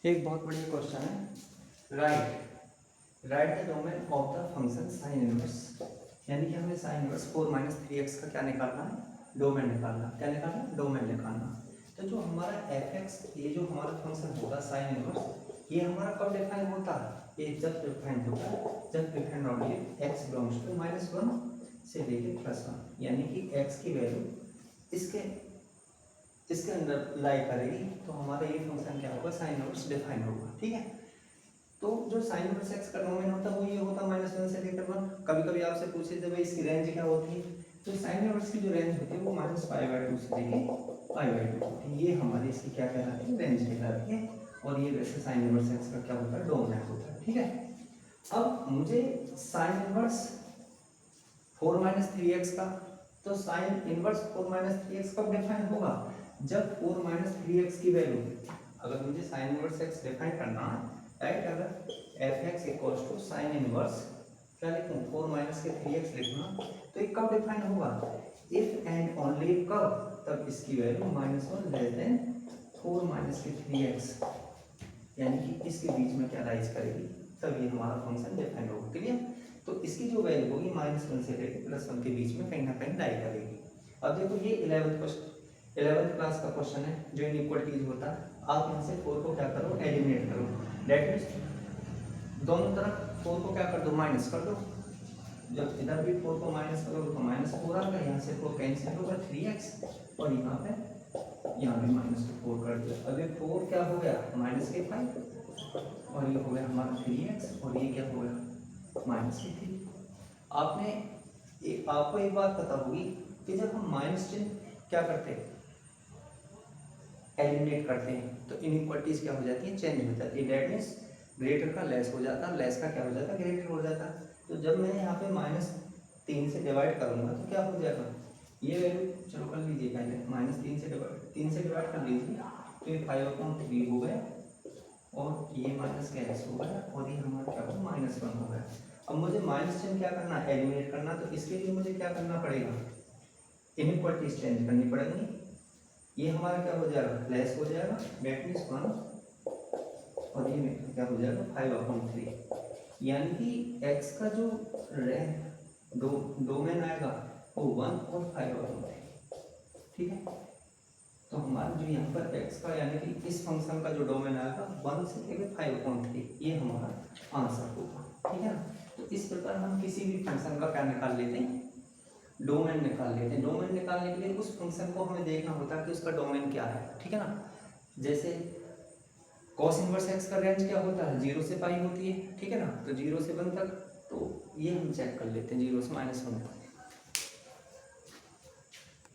एक बहुत बढ़िया क्वेश्चन है। Right the domain of the function sine inverse, यानी कि हमें साइन इनवर्स 4-3x का क्या निकालना है, डोमेन निकालना। क्या निकालना है? डोमेन निकालना। तो जो हमारा fx, ये जो हमारा फंक्शन होगा साइन इनवर्स, ये हमारा कब डिफाइन होता है? ये जब डिफाइन होता है जब डिफाइन होती है x बिलोंग्स टू -1 से लेके +1, यानी कि x की वैल्यू इसके अंदर लाई करेगी, तो हमारा ये फंक्शन क्या होगा? साइन इनवर्स डिफाइन होगा। ठीक है। तो जो साइन इनवर्स x का डोमेन होता है वो ये होता है -1 से लेकर 1। कभी कभी आपसे पूछे जब इसकी रेंज क्या होती है, तो साइन इनवर्स की जो रेंज होती है वो -π/2 से लेके π/2 होती है। ये हमारी इसकी क्या कहलाती है? रेंज कहलाती है। और ये वैसे साइन इनवर्स x का क्या होता है? डोमेन होता है। ठीक है। अब मुझे साइन इनवर्स 4-3x का, तो साइन इनवर्स 4-3x कब डिफाइन होगा? जब 4-3x की वैल्यू, अगर मुझे साइन इनवर्स x डिफाइन करना है, राइट, अगर f(x) equals to sine inverse, क्या लिखूं? 4-3x लिखना। तो ये कब डिफाइन होगा? इफ एंड ओनली कब? तब इसकी वैल्यू -1 लेस देन 4-3x, यानी कि इसके बीच में क्या राइज करेगी, तब ये हमारा फंक्शन डिफाइन होगा। क्लियर? तो इसकी जो वैल्यू होगी -1 से लेकर +1 के बीच में कहीं ना कहीं लाई करेगी। अब देखो ये 11th क्लास का क्वेश्चन है जो इनइक्वालिटीज होता है। आप यहाँ से 4 को क्या करो? एलिमिनेट करो। दैट मीन्स दोनों तरफ 4 को क्या कर दो? माइनस कर दो। जब इधर भी 4 को माइनस करोगे तो -4 आएगा, यहाँ से 4 कैंसिल होगा 3x, और यहाँ पे यहाँ भी -4 कर दिया। अब ये 4 क्या हो गया? -5, और ये हो गया हमारा 3x, और ये क्या हो गया? -3। आपको एक बात पता होगी कि जब हम माइनस चिन्ह क्या करते हैं? एलिमिनेट करते हैं, तो इनइक्वालिटीज क्या हो जाती है? चेंज हो जाती है। दैट मीन्स ग्रेटर का लेस हो जाता है, लेस का क्या हो जाता है? ग्रेटर हो जाता है। तो जब मैं यहाँ पे -3 से डिवाइड करूँगा तो क्या हो जाएगा? ये वैल्यू चलो कर लीजिए पहले, -3 से डिवाइड कर लीजिए, तो ये 5/3 हो गया, और ये माइनस का x हो गया, और ये हमारा क्या होगा? -1 हो गया। अब मुझे माइनस चिन्ह क्या करना है? एलिमिनेट करना। तो इसके लिए मुझे क्या करना पड़ेगा? इनइक्वालिटीज चेंज करनी पड़ेगी। ये हमारा क्या हो जाएगा? लेस हो जाएगा, दैट मीन्स 1, और ये क्या हो जाएगा? 5/3, यानी कि x का जो डोमेन आएगा वो 1 और 5/3। ठीक है। तो हमारा जो यहाँ पर x का, यानी कि इस फंक्शन का जो डोमेन आएगा 1 से लेकर 5/3, ये हमारा आंसर होगा। ठीक है ना। तो इस प्रकार हम किसी भी फंक्शन का क्या निकाल लेते हैं? डोमेन निकाल लेते हैं। डोमेन निकालने के लिए उस फंक्शन को हमें देखना होता है कि उसका डोमेन क्या है। ठीक है ना। जैसे cos इनवर्स x का रेंज क्या होता है? 0 से पाई होती है। ठीक है ना। तो 0 से 1 तक, तो ये हम चेक कर लेते हैं 0 से -1 तक।